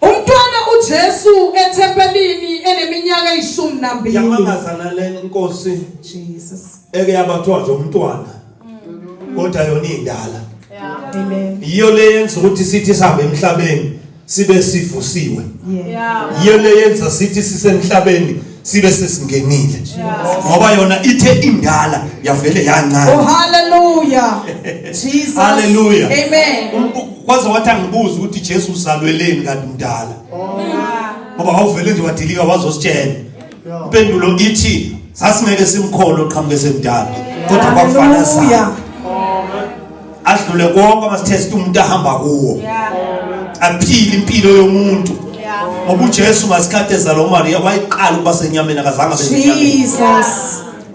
Umntwana uJesu ethempelini eneminyaka 12. Yamangazana le Nkosi Jesus. eke yabathwa nje umntwana. Kodwa yona indala. Amen. Yiyo le yenza ukuthi sithi sihambe emhlabeni sibe sivusiwe. Yeah. Yiyo le yenza sithi sisemhlabeni sibe sesingenile. Ngoba yona ithe indala yavele yancane. Oh hallelujah. Jesus. Hallelujah. Amen. Kwaze wathi angibuza ukuthi Jesu usalweleni kanti umdala. Ngoba awuvele nje wadilika wazositshela. Impendulo ithi sasingeke simkholo qhamuke semdala. Kodwa kwafana sana. Adlule konke amasitest umuntu ahamba kuwo. Aphile impilo yomuntu. Ngoba uJesu masikhathi ezalo Maria wayiqala ukuba senyameni akazange abe inyama. Jesus.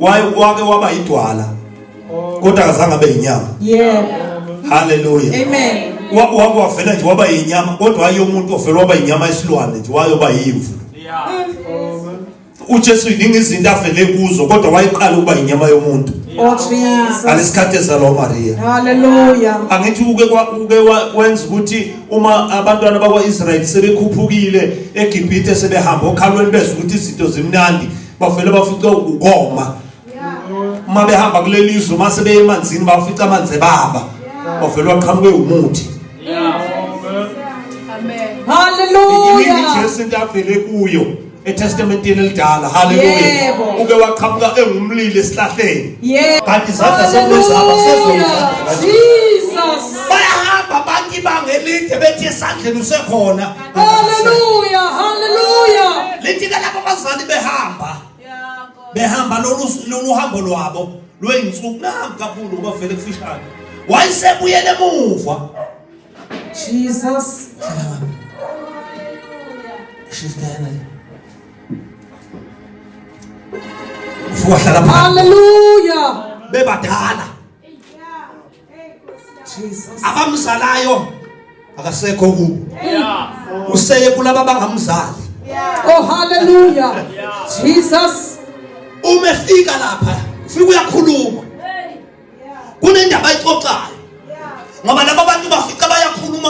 Wake waba idwala. Kodwa akazange abe inyama. Yeah. Hallelujah. Amen. Wavela nje waba inyama kodwa wayo umuntu ovela waba inyama esilwane nje wayoba yimvu. uJesu iningi izinto avele kuzo kodwa wayiqala ukuba inyama yomuntu. Oh Jesus. Alesikhathi ezalo Maria. Hallelujah. Angithi uke wenza ukuthi uma abantwana bakwaIsrael sebekhuphukile eGibhithe sebehamba okhalweni bese ukuthi izinto zimnandi bavele bafica ukoma. Uma behamba kuleli izwe mase beye emanzini bafica amanzi ebaba. Bavele waqhamuke umuthi. Amen. Hallelujah. Ijesu intavele kuyo eTestamenteni elidala. Hallelujah. Uke waqhamuka engumlilo esihlahleni. Yeah. Kanti izandla zomzaba sezonza. Jesus. Bayahamba bantu bangelide bethi esandleni usekhona. Hallelujah. Hallelujah. Lithi kalabo bazali behamba lolu hambo lwabo lweinsuku nami kakhulu ngoba vele kufishane. Wayesebuyele emuva. Jesus. Hallelujah. Bebadala. Jesus. Abamzalayo akasekho kubo. Useye kulabo bangamzali. Oh hallelujah. Jesus. Umefika lapha ufika uyakhuluma. Kunendaba ayixoxayo. Ngoba laba bantu bafika bakhuluma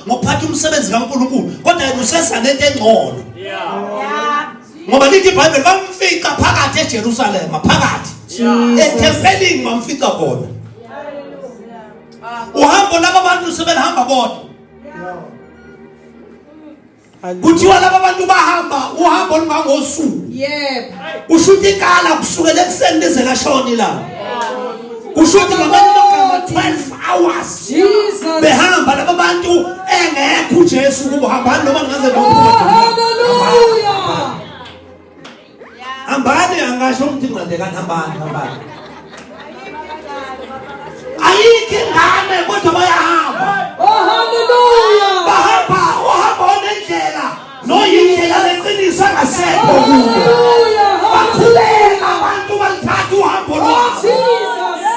ngokuphatha umsebenzi kaNkulunkulu kodwa yena usesa lento engcono. Ngoba lithi iBhayibheli bamfica phakathi eJerusalem phakathi. Ethempelini bamfica khona. Uhambo laba bantu sebehamba bodwa. Kuthiwa laba bantu bahamba uhambo lungangosuku. Yebo. Ushuthi ikala kusukela ekuseni lize lashoni la. Ushuthi ngamanye 12 hours. Jesus. Behamba laba bantu engekho uJesu kuba hamba noma ngaze hallelujah. Hambani angasho ukuthi ngqandekani hambani. Ayikho ingane kodwa bayahamba. Oh hallelujah. Bahamba onendlela noyindlela leqiniso ngasekho. Hallelujah. Bakhuleka abantu balithatha uhambo lwabo. Jesus.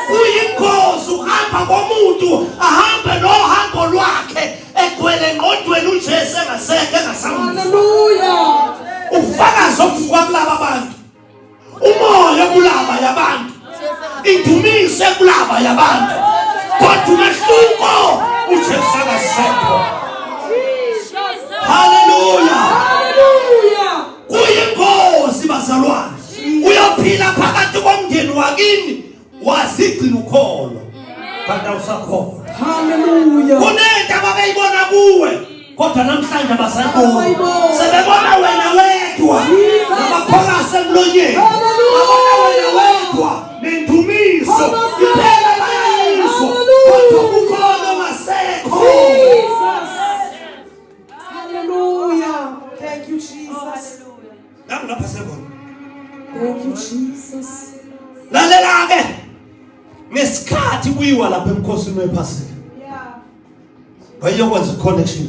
Uyinkosi uhamba komuntu ahambe nohambo lwakhe egcwele ngqondweni uJesu engasekho engasamuntu. Hallelujah. Ufakazi okuvuka kulaba abantu. Umoya kulaba yabantu. Indumiso kulaba yabantu. Kodwa umehluko uJesu akasekho. Hallelujah. Hallelujah. Uyinkosi bazalwane. Uyaphila phakathi komndeni wakini wazigcina ukholo. Kanti awusakhona. Hallelujah. Kunento ababeyibona kuwe kodwa namhlanje abasayibona. Sebebona wena wedwa. Abaphakathi emlonyeni. Babona wena wedwa nendumiso. Iphela bayizwa. Kodwa ukholo masekho. Hallelujah. Thank you, Jesus. Lapha sebona. Thank you, Jesus. Lalela ke. Ngesikhathi kuyiwa lapha emkhosini wePhasika. Bayokwenza connection.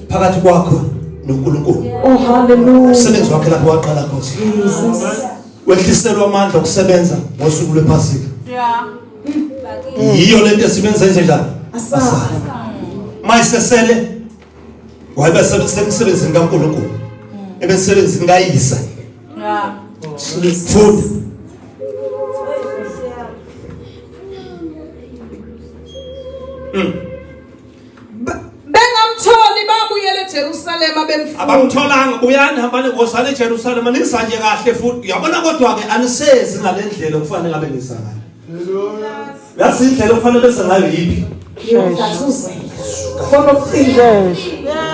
Phakathi kwakho noNkulunkulu. Oh hallelujah. Umsebenzi wakhe lapho waqala khona. Jesus. Wehliselwa amandla okusebenza ngosuku lwePhasika. Yiyo lento esibenza njalo. Asala. Mayisesele wayibe semsebenzini kaNkulunkulu. Ebesebenzini kaYisa. Food. eJerusalem abemfuna. abamtholanga uyani hambani ngosana eJerusalem nisanje kahle futhi uyabona kodwa ke anisezi ngalendlela okufanele ngabe ngisanga yasi indlela okufanele bese ngayo yipi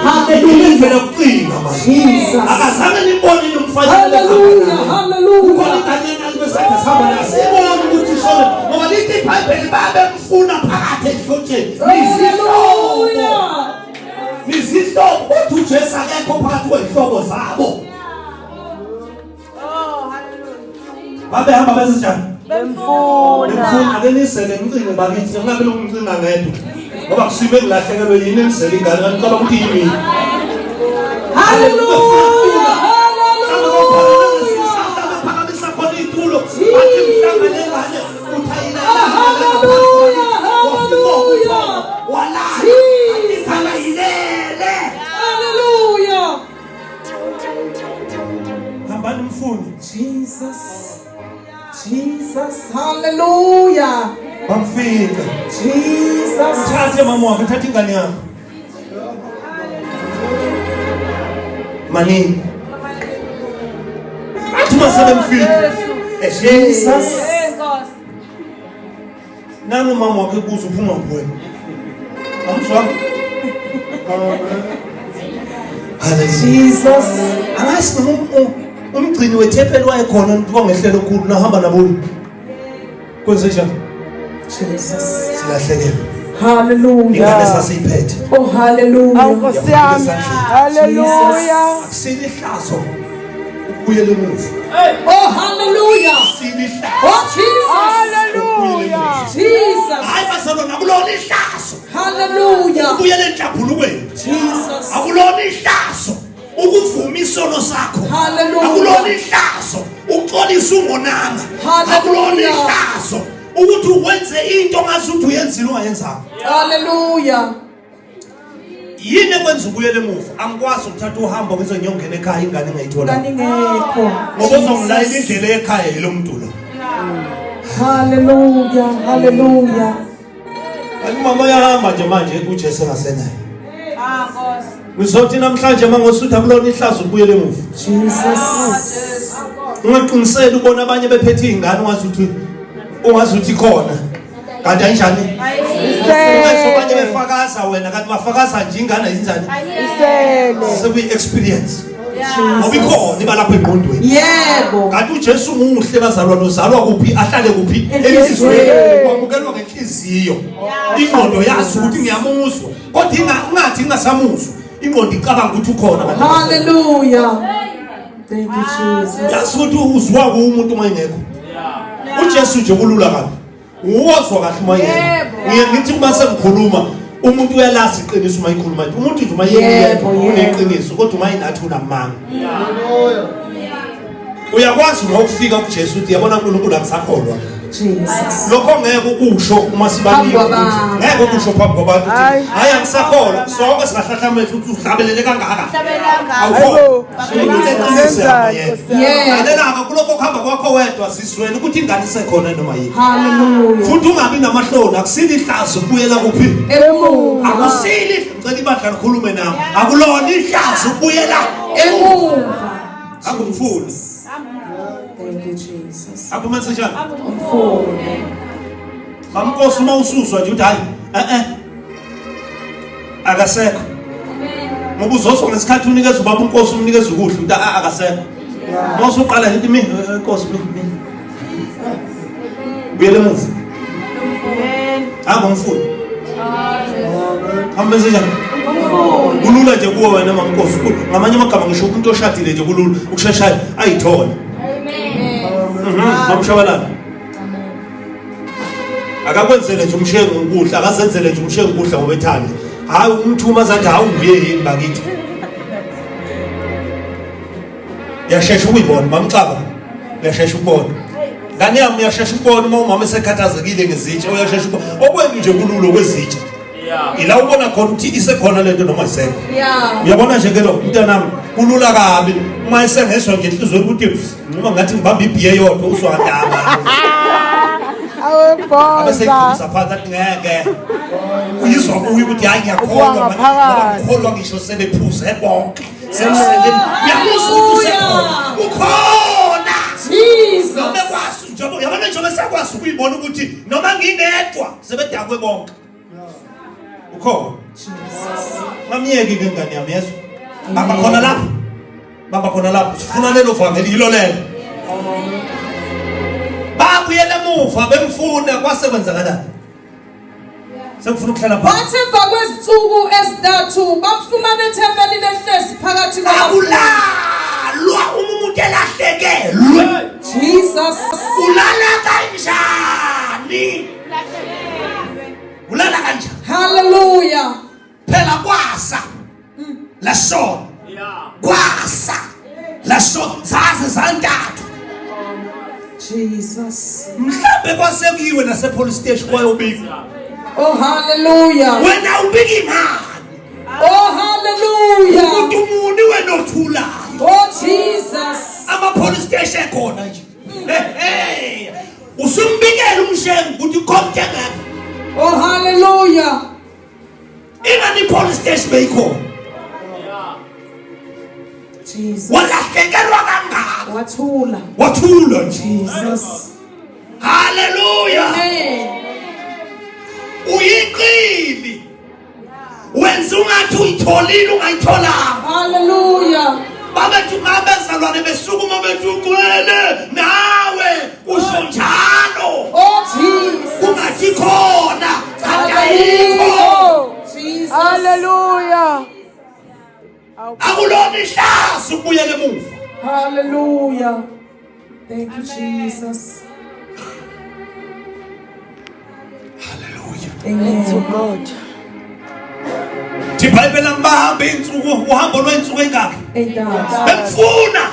hallelujah indlela yokucinga manje akazange nibone nomfana hallelujah hallelujah ukona kanyana alibesakhe sihamba nasibona ukuthi shona ngoba lithi iBhayibheli babemfuna phakathi ehlotsheni Nizihlobo ukuthi uJesu akekho phakathi kwezihlobo zabo. Babehamba benzenjani? Bemfuna ake nisele ngicine bakithi ngabe lokumcina ngedwa. Ngoba kusibe ngilahlekelwe yini nisele ingane ngicela ukuthi yimi. hallelujah Phakamisa khona itulo athi mhlangane ngane uthayina. Wala. hallelujah Hambani mfuni. Jesus hallelujah Bamfika. Jesus Thathe mama wakhe thatha ingane yakho. Mani. Athi masebemfika. Jesus Nami mama wakhe kuze uphuma kuwena. Amswa. Jesus Angazi umgcini wethempeli wayekhona ntongehlelo okukhulu nahamba nabo. Kwenze njani? Jesus Silahlekelwe. hallelujah Ingane sasiyiphethe. oh hallelujah Nkosi yami. Hallelujah. Silihlazo. Ubuyele emuva. oh hallelujah Silihlazo. oh Jesus Hallelujah. Jesus Hayi basalo nakulona ihlazo. hallelujah Ubuyele enhlambulukweni. Jesus Akulona ihlazo. Ukuvuma isono sakho. Hallelujah. Akulona ihlazo. Uxolisa ungonanga. Hallelujah. Akulona ihlazo. Ukuthi uwenze into ngasuthi uyenzile ungayenzanga. hallelujah Yini ekwenza ubuyele emuva? Angikwazi ukuthatha uhambo ngizonyongena ekhaya ingane ngayithola. kaningekho Ngoba uzongilayela indlela ekhaya yilo muntu lo. hallelujah hallelujah Mama yahamba nje manje kuJesu ngasenayo. Ngizothi namhlanje mangosuthi akulona ihlazo ubuyele emuva. Jesus Ungaqinisela ubona abanye bephethe izingane ungazuthi khona. Kanti anjani? Ungasobanye befakaza wena kanti bafakaza nje ingane izinjani? Sewe experience. Ngoba ikhona ibalapha eqondweni. yebo Kanti uJesu umuhle bazalwa nozalwa kuphi ahlale kuphi Enhliziyweni. kwamukelwa ngenhliziyo. Ingqondo yazi ukuthi ngiyamuzwa kodwa ingathi ingasamuzwa. Ingqondo icabanga ukuthi ukhona kanti. hallelujah thank you Jesus Yazi ukuthi uzwa umuntu mayengekho. uJesu nje kulula kabi. Uwozwa kahle mayengekho. Ngithi uma sengikhuluma umuntu uyalazi iqiniso uma ikhuluma. Umuntu nje uma yeyedwa uneqiniso kodwa uma inathi unamanga. Uyakwazi ukufika kuJesu uthi yabona uNkulunkulu akusakholwa. Jesus Lokho ngeke ukusho uma sibanika ukuthi ngeke ukusho phambi kwabantu ukuthi hayi angisakholwa sonke singahlahlamela ukuthi uhlabelele kangaka. Awukho. Ngalelanga kuloko kuhamba kwakho wedwa sizwela ukuthi ingane isekhona noma yini. hallelujah Futhi ungabi namahloni akusili ihlazo ubuyela kuphi? emuva Akusili ngicela ibandla likhulume nami. Akulona ihlazo ubuyela emuva akungifuni. thank you Jesus Akumenze njani? mfuni Bamnkosi uma ususwa nje uthi hayi akasekho. Ngoba uzoswa ngesikhathi unikeza ubaba uNkosi umnikeza ukudla uthi akasekho. Mase uqala nje mina Nkosi mina. Buyele emuva. Angomfuni. Ambenze njani? Kulula nje kuwe wena maNkosi. Ngamanye amagama ngisho umuntu oshadile nje kulula ukusheshaya ayithola. Mamshabalala. Akakwenzele nje umshengu ukudla, akazenzele nje umshengu ukudla ngoba ethanda. Hayi umthuma zathi hawu nguye yini bakithi. Yashesha ukuyibona mamcaba. Yashesha ukubona. Ngane yami yashesha ukubona uma umama esekhathazekile ngezitsha uyashesha ukubona. Okwenye nje kululo kwezitsha. Ila ubona khona ukuthi isekhona lento noma isekho. Uyabona nje ke lo mntanami kulula kabi uma esengeswa ngenhliziyo ukuthi noma ngathi ngibamba ibhiye yodwa uswa kadaba. abeseyiqhubisa phansi athi ngeke uyizwa kuyo ukuthi hayi ngiyakholwa ngiyakholwa ngisho sebephuze bonke sebesele ngiyakuzwa ukuthi ukhona Jesus. noma kwazi njengoba yabona njengoba sakwazi ukuyibona ukuthi noma ngingedwa sebedakwe bonke ukhona mamiyeke ke ngani yami yesu baba khona lapho sifuna lelo vangeli yilo lelo babuyele emuva bemfuna kwasekwenzakala sekufuna ukuhlala phansi Bathi emva kwezinsuku ezintathu bafumana ithempeli lehlezi phakathi kwabafundi. akulalwa umuntu elahlekelwe Jesus. ulala kanjani ulala kanjani Hallelujah. phela kwasa la shona kwasa la shona zaze zantathu Jesus. mhlambe kwasekuyiwe nase police station kwayobika Oh hallelujah. wena ubika imali Oh hallelujah. umuntu muni wena othulayo Oh Jesus. ama police station ekhona nje hey usumbikela umshengu ukuthi konke ngakho Oh hallelujah. ingani police station beyikhona Jesus. walahlekelwa kangaka Wathula. wathula nje Jesus. haleluya Amen. uyiqili wenza ungathi uyitholile ungayitholanga Hallelujah. babethu mabezalwane besukuma bethu ugcwele nawe usho njalo Oh Jesus. ungathi khona kanti ayikho Jesus. Hallelujah. akulona ihlazo ukubuyela emuva Hallelujah. Thank you, Jesus. haleluya Amen. God. ibhayibheli ambahambe insuku uhambo lweinsuku engakho Entathu. bemfuna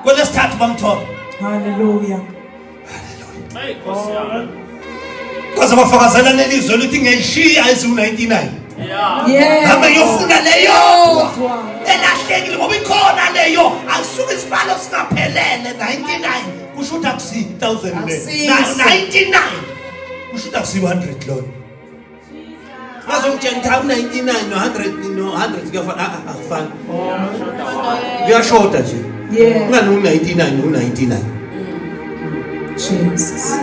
kwelesithathu bamthola Hallelujah. kwaze bafakazela nelizwe lithi ngiyishiya eziwu-99 Yeah. hamba ngiyofuna leyo Yodwa. elahlekile ngoba ikhona leyo asuke isibalo singaphelele 99 kusho ukuthi akusi 1000 Akusiyo. 99 kusho ukuthi akusi 100 lona bazongitshela ukuthi 99 no100 kuyafana akufani kuyashoda nje Yeah. ungani u99 no99 Jesus.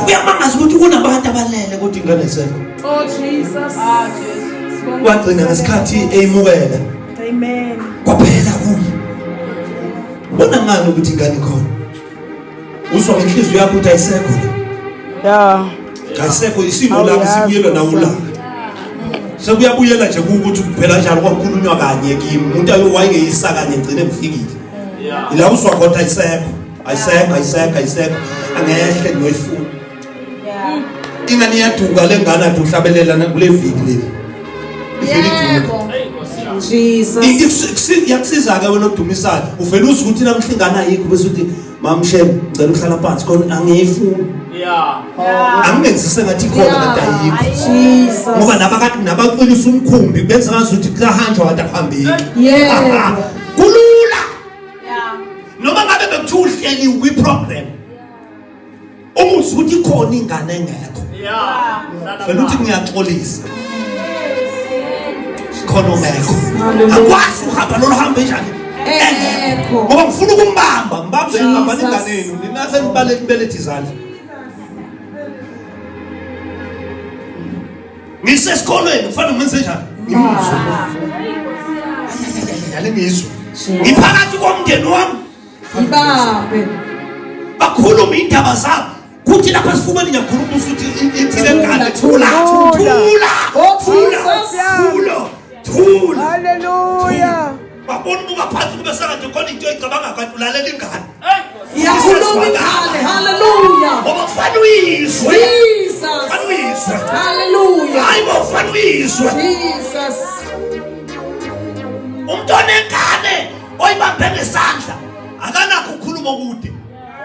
kuyamangaza ukuthi kunabantu abalele kodwa ingane isekho Oh Jesus. kwagcina ngesikhathi eyimukela Amen. kwaphela kuyo bona ngani ukuthi ingane ikhona uzwa ngenhliziyo yakho ukuthi ayisekho Yeah. ayisekho isimo lapho sibuyelwa nawula sekuyabuyela nje ukuthi kuphela njalo kwakhulunywa kanye kimi umuntu ayowayengeyisa kanye ngcine kufikile ila uzwa kodwa ayisekho angehle noyifuna ingane iyaduka lengane athi uhlabelelana kule viki le Yebo. Jesus. yakusiza ke wena odumisayo uvela uzwe ukuthi namhla ingane ayikho bese uthi mamshele ngicela uhlala phansi khona angiyifuni angenzise ngathi ikhona kanti ayikho Jesus. ngoba nabakade nabaqinisa umkhumbi benza ngazuthi kuyahanjwa kanti akuhambeki Yebo. kulula noma ngabe bekuthiwa uhleli kwi-program umuthi ukuthi ikhona ingane engekho vele uthi ngiyaxolisa khona ungekho akwazi uhamba lolu hambe njani Engekho. ngoba ngifuna ukumbamba ngibambe ngihambani inganenu ninase nibelethi izandla ngisesikolweni kufanele ngenze njani ngimuzwe yale ngizwe ngiphakathi komndeni wami Ibambe. bakhuluma indaba zabo kuthi lapha sifumane ngiyakhuluma ukuthi ithile ngane thula Oh Jesus. thula Hallelujah. babona ungaphansi kube sengathi khona into ecabanga kanti ulalela ingane Iyakhuluma ingane. Hallelujah. ngoba kufanele uyizwe Jesus. kufanele uyizwe Hallelujah. hayi bo kufanele uyizwe Jesus. umuntu onengane oyibambe ngesandla akanakho ukukhuluma kude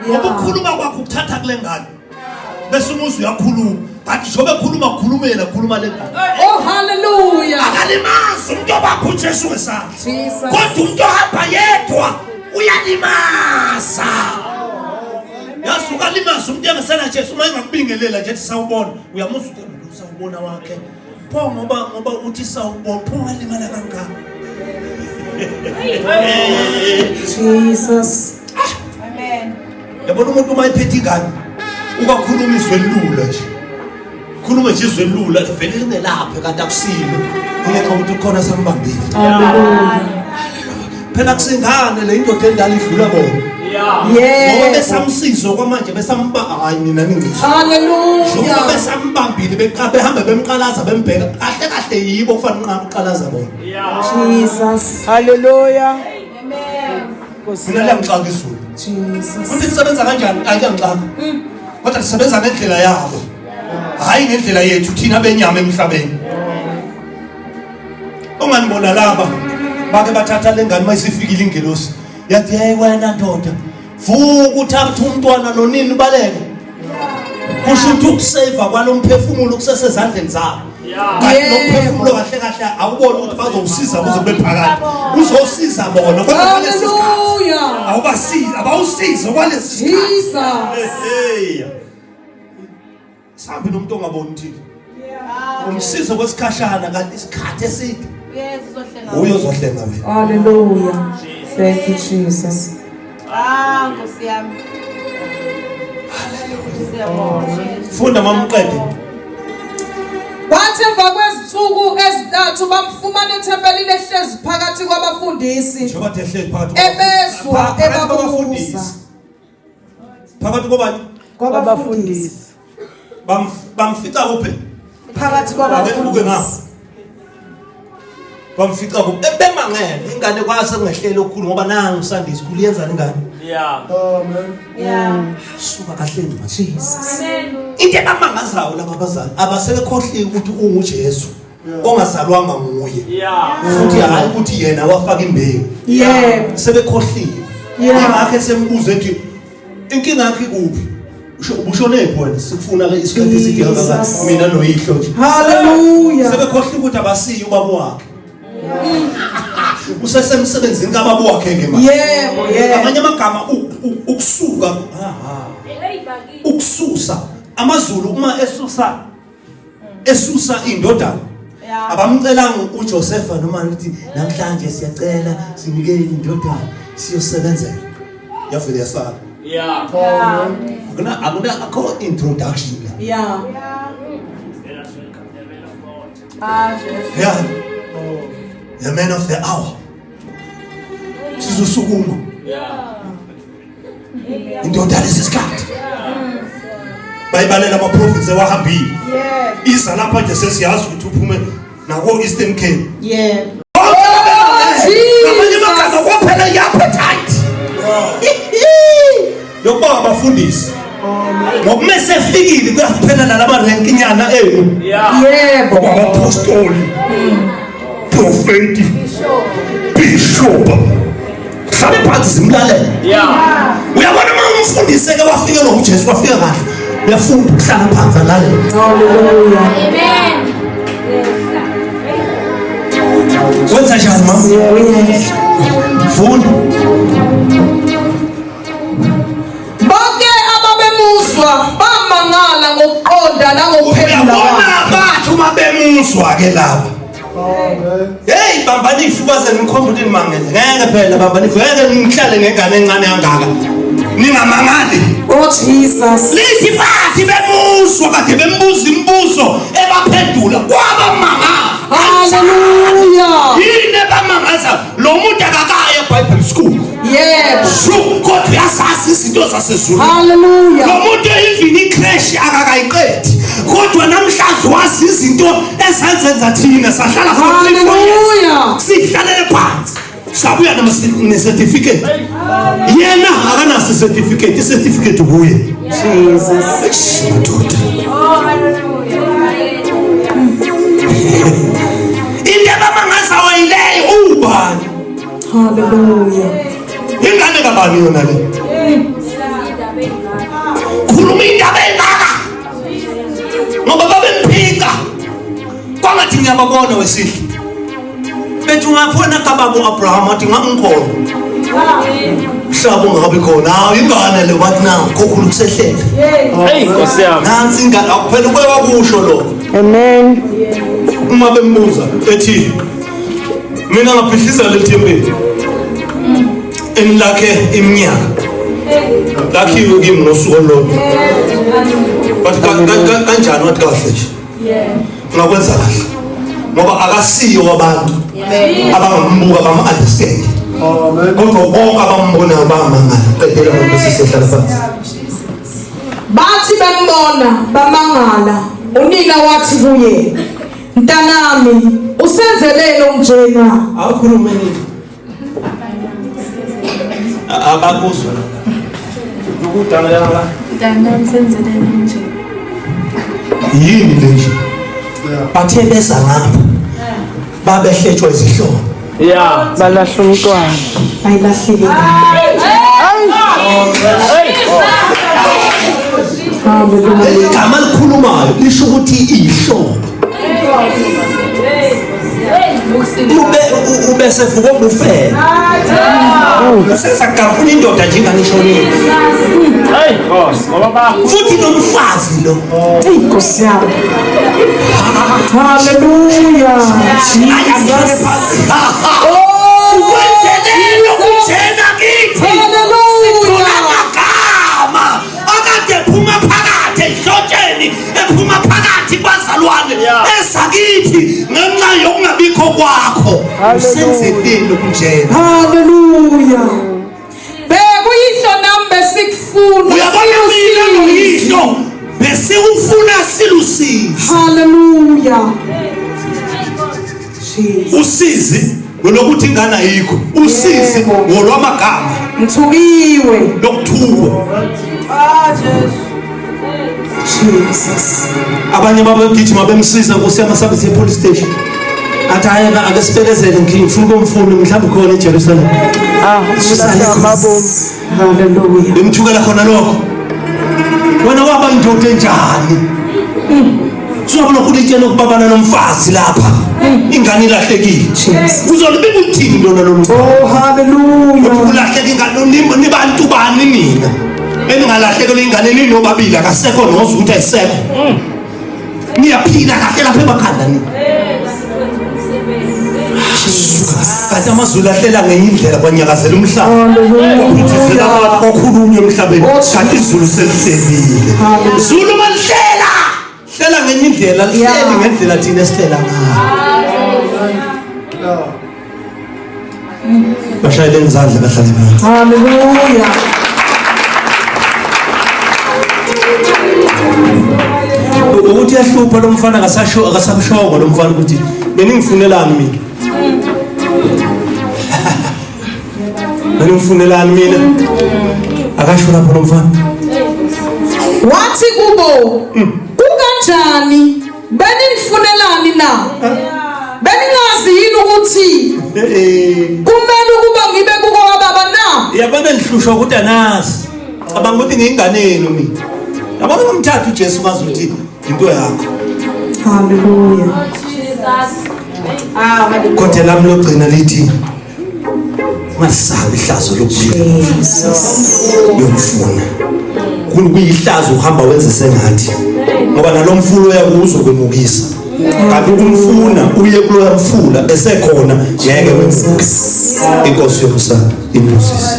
ngoba ukukhuluma kwakho ukuthatha kule ngane bese umuzi uyakhuluma kanti njengoba ekhuluma kukhuluma yena kukhuluma le ngane Oh hallelujah. akalimazi umuntu obapha uJesu ngesandla Jesus. kodwa umuntu ohamba yedwa uyalimaza Yasuka limazi umuntu engasana Jesu uma engakubingelela nje sawubona uyamuzwa ukuthi sawubona wakhe pho ngoba uthi sawubona pho ngalimala kangaka Jesus. Amen. Yabona umuntu uma ephethe ingane ukakhuluma izwe lula nje khuluma nje izwe lula vele lingelaphe kanti akusile ngeke ukuthi khona sambambile Hallelujah. phela kusingane le indoda endala idlula bona ngoba besamsizo kwamanje besamba hayi mina ngingisho Hallelujah. besambambile behamba bemqalaza bembheka kahle kahle yibo kufanele uqalaza bona Jesus. Hallelujah. mina liyangixaka izulu Jesus. uthi sisebenza kanjani ayangixaka kodwa sisebenza ngendlela yabo hayi ngendlela yethu thina benyama emhlabeni onganibona laba bake bathatha lengane mayisifikile ingelosi yathi hey wena ndoda vuka uthatha umntwana nonini baleke kusho ukuthi ukuseva kwalomphefumulo kusesezandleni zabo kanti nomphefumulo kahle kahle awubona ukuthi bazowusiza kuze kube phakathi uzosiza bona kodwa kwalesi sikhathi awubasiza abawusiza kwalesi sikhathi Jesus. sabi nomuntu ongaboni thina umsizo kwesikhashana kanti isikhathi eside uyozohlenga wena Hallelujah. Thank you, Jesus. Nkosi yami. funda mamqede Kwathi emva kwezinsuku ezintathu bamfumana ethempelini ehlezi phakathi kwabafundisi. njengoba tehlezi phakathi Ebezwa ebabuza. phakathi kobani Kwabafundisi. bamfica kuphi Phakathi abebuke ngapho kwabafundisi. bamfica kuphi bemangele ingane kwase kungehlele okukhulu ngoba nangu usandisi sikhulu yenza ingane suka kahleni manje Jesus. into abamangazayo laba abazali abasebekhohliwe ukuthi unguJesu ongazalwanga nguye futhi hayi ukuthi yena wafaka imbewu Yebo. sebekhohliwe ingakho sembuzo ethi inkinga yakhe kuphi ubushonephi wena sikufuna ke isikhathi eside kangaka mina noyihlo nje Hallelujah. sebekhohliwe ukuthi abasiye ubaba wakhe usesemsebenzini kababa wakhe ke manje Yebo. amanye amagama ukusuka ukususa amazulu uma esusa indodana abamcelanga uJosepha noma ukuthi namhlanje siyacela sinikele indodana siyosebenzela yavele yasala akho introduction la Yeah. yeah the man of the hour sizosukuma indoda lesisikhathi bayibalela ama-prophets ewahambile isa lapha nje sesiyazi ukuthi uphume nako-Eastern Cape Yeah. ngamanye amagama kwaphela i-appetite yokuba abafundisi ngokume sefikile kuyaphela nalaba renkinyana enu Yebo. abapostoli profeti bishop hlale phansi simlalele uyabona uma umfundisi ke wafike lo uJesu wafika kahle uyafunda ukuhlala phansi alalela Hallelujah. wenza njani mama funda Bonke ababemuzwa bamangala ngokuqonda nangokuphendula uyabona kwakhe. bathi uma bemuzwa ke laba hey bambani ifubaze nikhomba ukuthi nimangele ngeke phela bambani ngeke nihlale ngengane encane kangaka ningamangali Oh Jesus. lithi bathi bemuzwa kade bembuza imibuzo ebaphendula kwabamangala Hallelujah. yini ebamangaza lo muntu akakaya eBible school Yebo. kodwa uyazazi izinto zasezulu lo Hallelujah. muntu even icrash akakayiqedi kodwa namhlanje wazi izinto ezenza thina sahlala Hallelujah. sihlalele phansi sabuya ne-certificate yena akanaso i-certificate i-certificate kuye Jesus. madoda into abamangazayo yileyo ubani Hallelujah. ingane kabani yona le khuluma indaba engaka ngoba babemphika kwangathi ngiyababona wesihle bethi ungaphona kababa u-Abraham athi ngamngikholwa Mhlaba ungabe khona hawu ingane le bathi na kokhulu kusehlela Hey Nkosi yami. nansi ingane akuphela ubeka kusho lo Amen. uma bembuza ethi mina ngaphihlisa lethempeli enilakhe iminyaka lakhiwe kimi ngosuku olodwa bathi kanjani wathi kahle nje ngakwenza kahle ngoba akasiyo wabantu abangambuka bama-understand kodwa bonke abambonayo bamangala qedela ngokubesisehlala phansi bathi bembona bamangala unina wathi kuye mntanami usenzelele njena awukhulume nini abakuzwa ukudala yaba yini le nje bathe besa ngapha babehletshwa izihlobo Yeah. Balahla umntwana. ayilahleke igama likhulumayo lisho ukuthi ihlobo ube sevuka obufela sesakafuna indoda njenganishonile Hey Nkosi, ngoba bakho. futhi nomfazi lo Nkosi yami haleluya Jesus ukwenzelelo kuthena kithi haleluya amagama akade ephuma phakathi ehlotsheni ephuma phakathi kwazalwane esakithi ngenxa yokungabikho kwakho usenzelelo kunjena haleluya bekuyihlo nami besikufuna uyabona mina noyihlo besiwufuna silusizi haleluya usizi lokuthi ingane ayikho usizi ngolwamagama ngithukiwe lokuthukwa Jesus abanye babegijima bemsiza Nkosi yami sabise police station athi ayeka ake sibelezele ngifuna ukumfuna mhlawumbe khona eJerusalem Usilahla amabomu. haleluya bemthukela khona lokho wena waba indoda enjani uzobona ukuthi itshela ukubabana nomfazi lapha ingane ilahlekile uzolibika uthini lona lolu oh haleluya ukulahleka ingane nibantu bani nina eningalahlekela ingane ninobabili akasekho nozwe ukuthi ayisekho niyaphila kahle lapha emakhanda nini kanti amazulu ahlela ngenye indlela kwanyakazela umhlaba uphithizela abantu okhulunywe emhlabeni kanti izulu selihlelile zulu malihlela hlela ngenye indlela lihleli ngendlela thina esihlela ngayo bashayele ngizandla bahlale phansi haleluya ukuthi yahlupha lo mfana akasamshongo lo mfana ukuthi beningifunelani mina beningifunelani mina akasho lapho lo mfana wathi kubo kukanjani beninifunelani na beningazi yini ukuthi kumele ukuba ngibe kuko wababa na yabona lihlushwa ukuthi anazi cabanga ukuthi nginganeni mina yabona ngomthatha uJesu mazi ukuthi into yakho haleluya kodwa lami logcina lithi masabi ihlazo lokuphila yokufuna kuyihlazo uhamba wenze sengathi ngoba nalomfulo uyakuzwa kwemukisa kanti ukumfuna uye kulo mfula esekhona ngeke wenze inkosi yokusala imbusiso